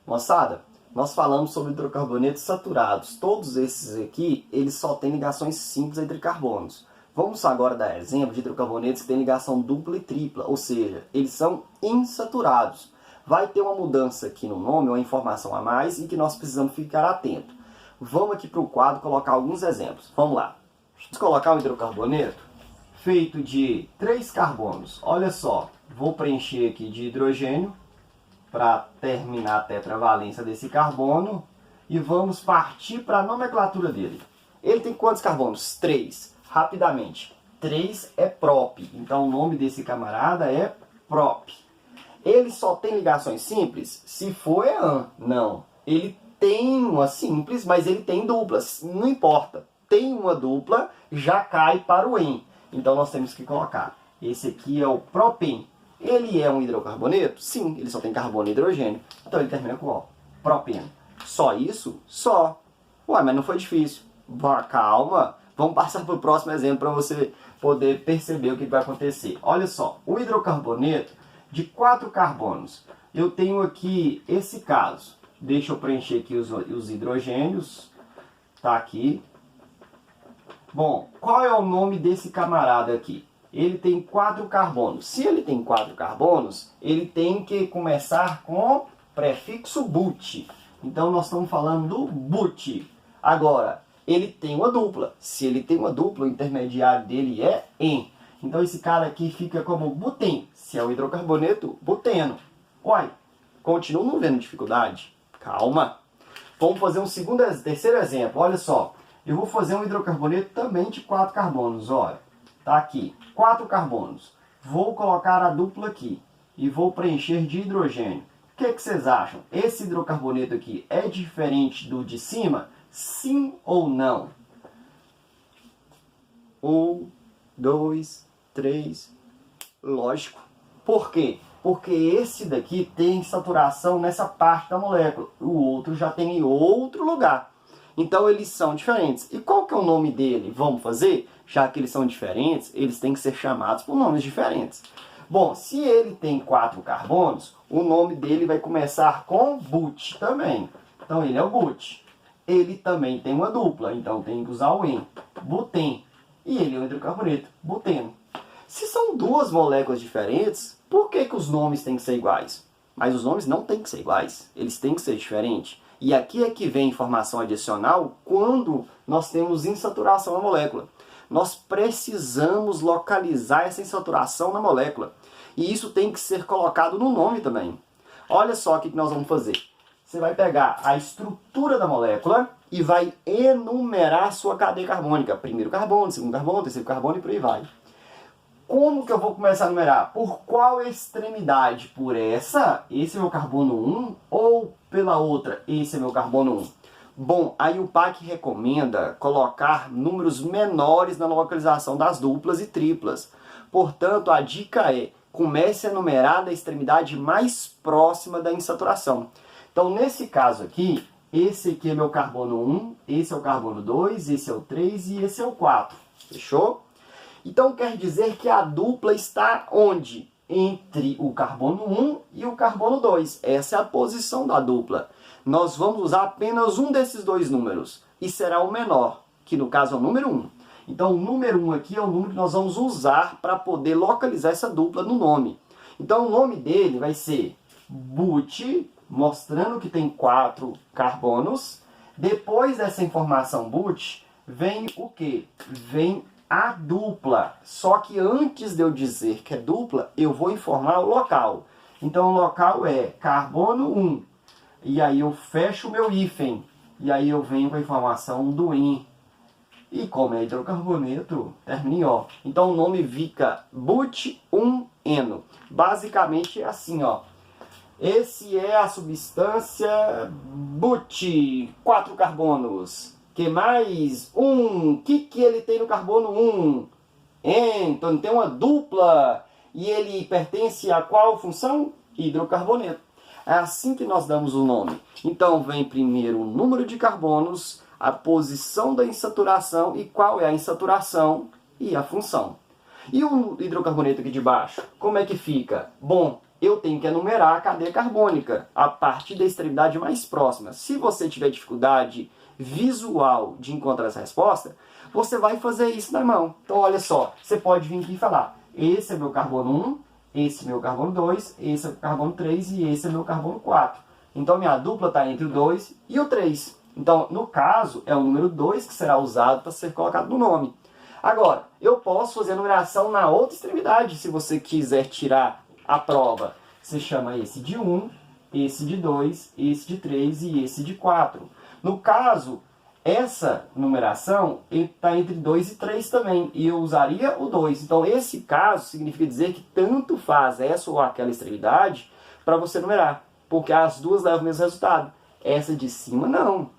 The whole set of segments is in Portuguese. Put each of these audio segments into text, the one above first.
Moçada, nós falamos sobre hidrocarbonetos saturados. Todos esses aqui, eles só têm ligações simples entre carbonos. Vamos agora dar exemplo de hidrocarbonetos que têm ligação dupla e tripla, ou seja, eles são insaturados. Vai ter uma mudança aqui no nome, uma informação a mais, e que nós precisamos ficar atento. Vamos aqui para o quadro colocar alguns exemplos. Vamos lá. Vamos colocar um hidrocarboneto feito de 3 carbonos. Olha só, vou preencher aqui de hidrogênio para terminar a tetravalência desse carbono e vamos partir para a nomenclatura dele. Ele tem quantos carbonos? 3. Rapidamente. 3 é prop, então o nome desse camarada é prop. Ele só tem ligações simples? Se for é an. Não. Ele tem uma simples, mas ele tem duplas. Não importa. Tem uma dupla, já cai para o en. Então nós temos que colocar. Esse aqui é o propen. Ele é um hidrocarboneto? Sim, ele só tem carbono e hidrogênio. Então ele termina com O. Propeno. Só isso? Só. Ué, mas não foi difícil. Calma. Vamos passar para o próximo exemplo para você poder perceber o que vai acontecer. Olha só, o hidrocarboneto de 4 carbonos. Eu tenho aqui esse caso. Deixa eu preencher aqui os hidrogênios. Tá aqui. Bom, qual é o nome desse camarada aqui? Ele tem 4 carbonos. Se ele tem 4 carbonos, ele tem que começar com prefixo but. Então nós estamos falando do but. Agora, ele tem uma dupla. Se ele tem uma dupla, o intermediário dele é en. Então esse cara aqui fica como buten. Se é o hidrocarboneto, buteno. Uai, continuo não vendo dificuldade? Calma. Vamos fazer um terceiro exemplo. Olha só. Eu vou fazer um hidrocarboneto também de 4 carbonos. Olha, tá aqui. 4 carbonos. Vou colocar a dupla aqui. E vou preencher de hidrogênio. O que vocês acham? Esse hidrocarboneto aqui é diferente do de cima? Sim ou não? 1, 2, 3. Lógico. Por quê? Porque esse daqui tem saturação nessa parte da molécula. O outro já tem em outro lugar. Então eles são diferentes. E qual que é o nome dele? Vamos fazer? Já que eles são diferentes, eles têm que ser chamados por nomes diferentes. Bom, se ele tem 4 carbonos, o nome dele vai começar com but também. Então ele é o but. Ele também tem uma dupla, então tem que usar o en. Buten. E ele é um hidrocarboneto, buteno. Se são 2 moléculas diferentes, por que os nomes têm que ser iguais? Mas os nomes não têm que ser iguais, eles têm que ser diferentes. E aqui é que vem informação adicional quando nós temos insaturação na molécula. Nós precisamos localizar essa insaturação na molécula. E isso tem que ser colocado no nome também. Olha só o que nós vamos fazer. Você vai pegar a estrutura da molécula e vai enumerar a sua cadeia carbônica. Primeiro carbono, segundo carbono, terceiro carbono e por aí vai. Como que eu vou começar a numerar? Por qual extremidade? Por essa? Esse é meu carbono 1? Ou pela outra? Esse é meu carbono 1? Bom, aí o PAC recomenda colocar números menores na localização das duplas e triplas. Portanto, a dica é, comece a numerar da extremidade mais próxima da insaturação. Então, nesse caso aqui, esse aqui é meu carbono 1, esse é o carbono 2, esse é o 3 e esse é o 4. Fechou? Então quer dizer que a dupla está onde? Entre o carbono 1 e o carbono 2. Essa é a posição da dupla. Nós vamos usar apenas um desses 2 números. E será o menor, que no caso é o número 1. Então o número 1 aqui é o número que nós vamos usar para poder localizar essa dupla no nome. Então o nome dele vai ser but, mostrando que tem 4 carbonos. Depois dessa informação but, vem o quê? Vem a dupla. Só que antes de eu dizer que é dupla, eu vou informar o local. Então o local é carbono 1. E aí eu fecho o meu hífen. E aí eu venho com a informação do en. E como é hidrocarboneto, termina em O. Então o nome fica but-1-eno. Basicamente é assim, ó. Esse é a substância but, 4 carbonos. Que mais? que ele tem no carbono 1? Então tem uma dupla. E ele pertence a qual função? Hidrocarboneto. É assim que nós damos o nome. Então vem primeiro o número de carbonos, a posição da insaturação e qual é a insaturação e a função. E o hidrocarboneto aqui de baixo, como é que fica? Bom, eu tenho que enumerar a cadeia carbônica a partir da extremidade mais próxima. Se você tiver dificuldade visual de encontrar essa resposta, você vai fazer isso na mão. Então, olha só, você pode vir aqui e falar, esse é meu carbono 1, esse é meu carbono 2, esse é o carbono 3 e esse é meu carbono 4. Então, minha dupla está entre o 2 e o 3. Então, no caso, é o número 2 que será usado para ser colocado no nome. Agora, eu posso fazer a numeração na outra extremidade, se você quiser tirar a prova. Você chama esse de 1, esse de 2, esse de 3 e esse de 4. No caso, essa numeração está entre 2 e 3 também, e eu usaria o 2. Então, esse caso significa dizer que tanto faz essa ou aquela extremidade para você numerar, porque as duas levam o mesmo resultado. Essa de cima, não.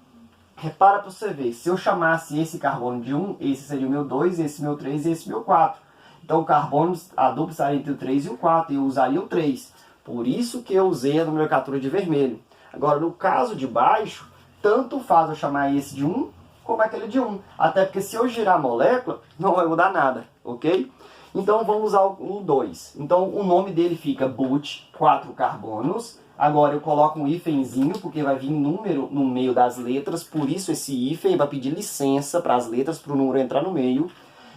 Repara para você ver, se eu chamasse esse carbono de 1, esse seria o meu 2, esse meu 3 e esse meu 4. Então, o carbono, a dupla estaria entre o 3 e o 4, e eu usaria o 3. Por isso que eu usei a nomenclatura de vermelho. Agora, no caso de baixo, tanto faz eu chamar esse de 1 como aquele de 1. Até porque se eu girar a molécula, não vai mudar nada, ok? Então vamos usar o 2. Então o nome dele fica but, 4 carbonos. Agora eu coloco um hífenzinho, porque vai vir número no meio das letras. Por isso esse hífen vai pedir licença para as letras, para o número entrar no meio.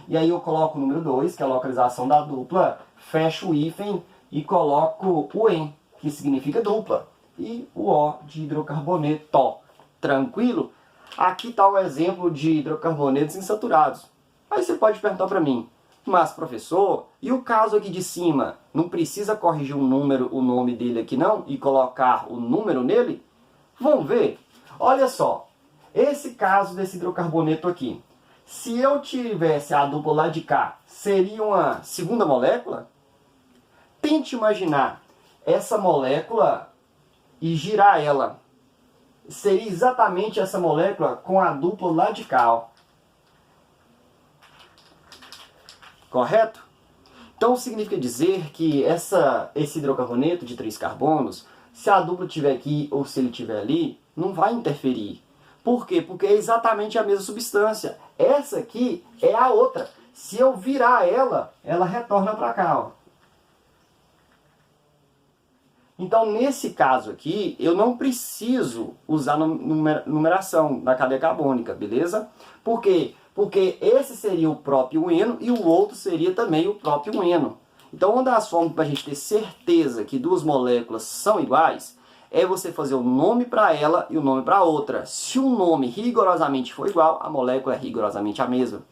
E aí eu coloco o número 2, que é a localização da dupla. Fecho o hífen e coloco o en, que significa dupla. E o O de hidrocarboneto. Tranquilo? Aqui está o exemplo de hidrocarbonetos insaturados. Aí você pode perguntar para mim, mas professor, e o caso aqui de cima? Não precisa corrigir o nome dele aqui não? E colocar o número nele? Vamos ver? Olha só, esse caso desse hidrocarboneto aqui. Se eu tivesse a dupla lá de cá, seria uma segunda molécula? Tente imaginar essa molécula e girar ela. Seria exatamente essa molécula com a dupla lá de cá, ó. Correto? Então significa dizer que esse hidrocarboneto de 3 carbonos, se a dupla estiver aqui ou se ele estiver ali, não vai interferir. Por quê? Porque é exatamente a mesma substância. Essa aqui é a outra. Se eu virar ela, ela retorna para cá, ó. Então, nesse caso aqui, eu não preciso usar numeração da cadeia carbônica, beleza? Por quê? Porque esse seria o próprio eno e o outro seria também o próprio eno. Então, uma das formas para a gente ter certeza que duas moléculas são iguais é você fazer o nome para ela e o nome para a outra. Se um nome rigorosamente for igual, a molécula é rigorosamente a mesma.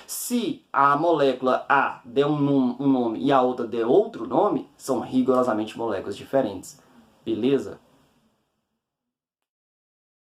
Se a molécula A der um nome e a outra der outro nome, são rigorosamente moléculas diferentes. Beleza?